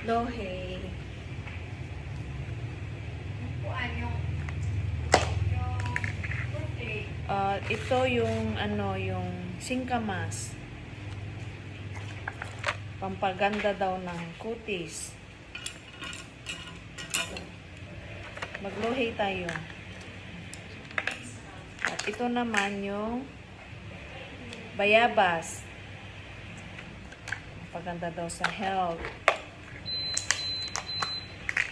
Lohe. Ito yung yung singkamas. Pampaganda daw ng kutis. Maglohe tayo. At ito naman yung bayabas. Pampaganda daw sa health.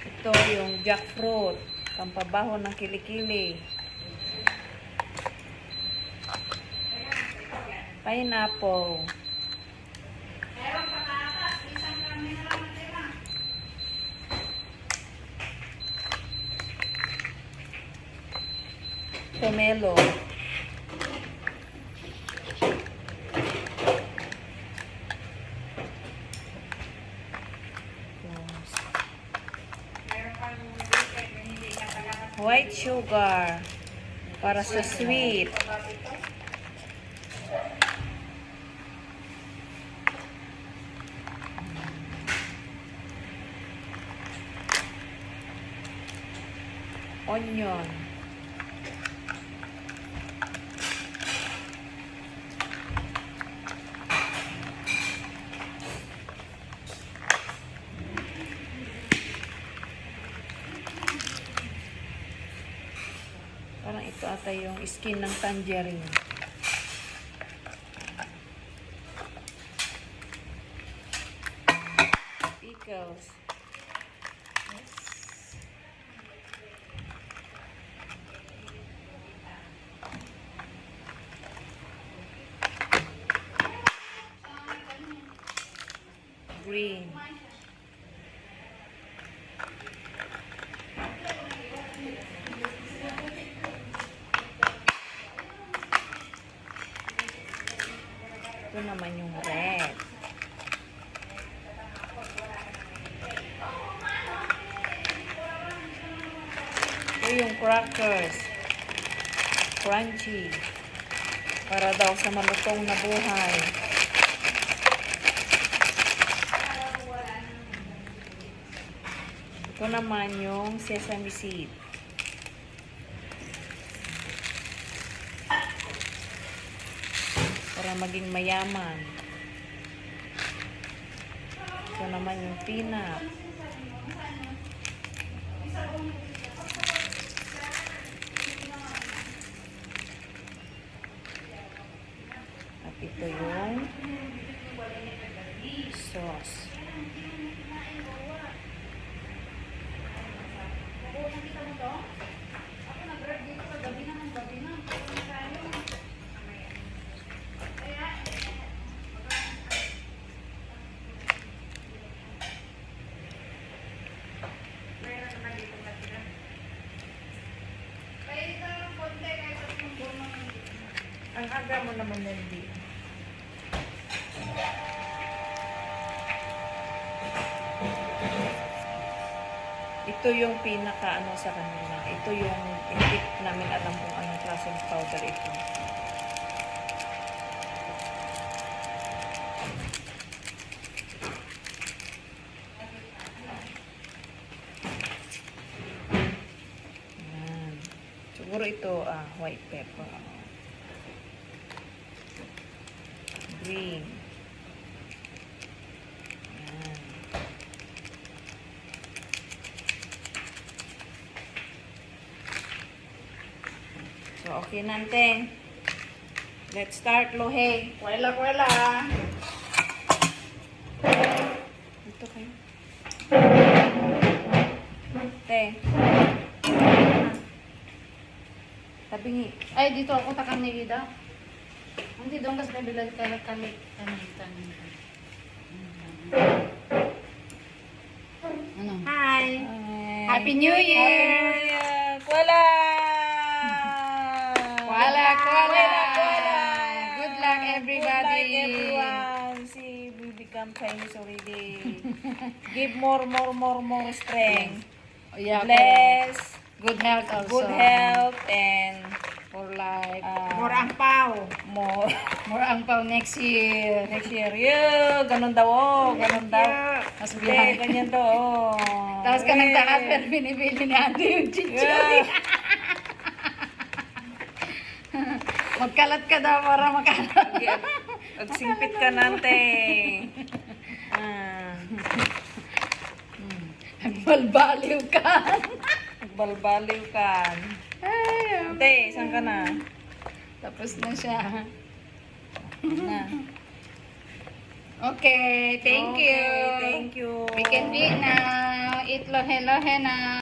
Ito yung jackfruit. Pampabaho ng kilikili. Pineapple. Pomelo. White sugar para sa sweet. Onion. Parang ito ata yung skin ng tangerine. Pickles. Green. Ito naman yung red. Ito yung crackers. Crunchy. Para daw sa malutong na buhay. Ito naman yung sesame seed. Para maging mayaman. Ito naman yung peanut. At ito yung sauce. Ang aga mo naman hindi. Ito yung pinaka sa kanila. Ito yung hindi namin alam kung anong klaseng powder ito. Ayan. Siguro ito white pepper. Green. Ayan. So, okay nante. Let's start, Lohe. Kuwela, kuwela. Dito kayo. Te. Tabingi. Ay, dito ako takang nilida. Hindi doon kasi kabilang kami. Ano? Hi. Happy New Year! Happy New Year! Kuwala! Kuwala, kuwala! Good luck, everybody! Good luck, everyone! See, we become Chinese already. Give more strength. Yeah, Bless. good health also. Good health and For life. more angpao. More More angpaw next year. next year. Yeah, ganun daw. Ganun daw. Mas Hindi, biyahe. ganyan to. Oh. Tapos ka nagtaka pero binibili ni ate yung chichiri. Yeah. Magkalat ka daw para makalat. Agsingpit ka nante. Nagbalbaliw ka. Balbaliw ka. Ay, Ate, saan ka na? tapos na siya. Na. Okay, thank you. Thank you. We can eat now. Eat lohe lohe na.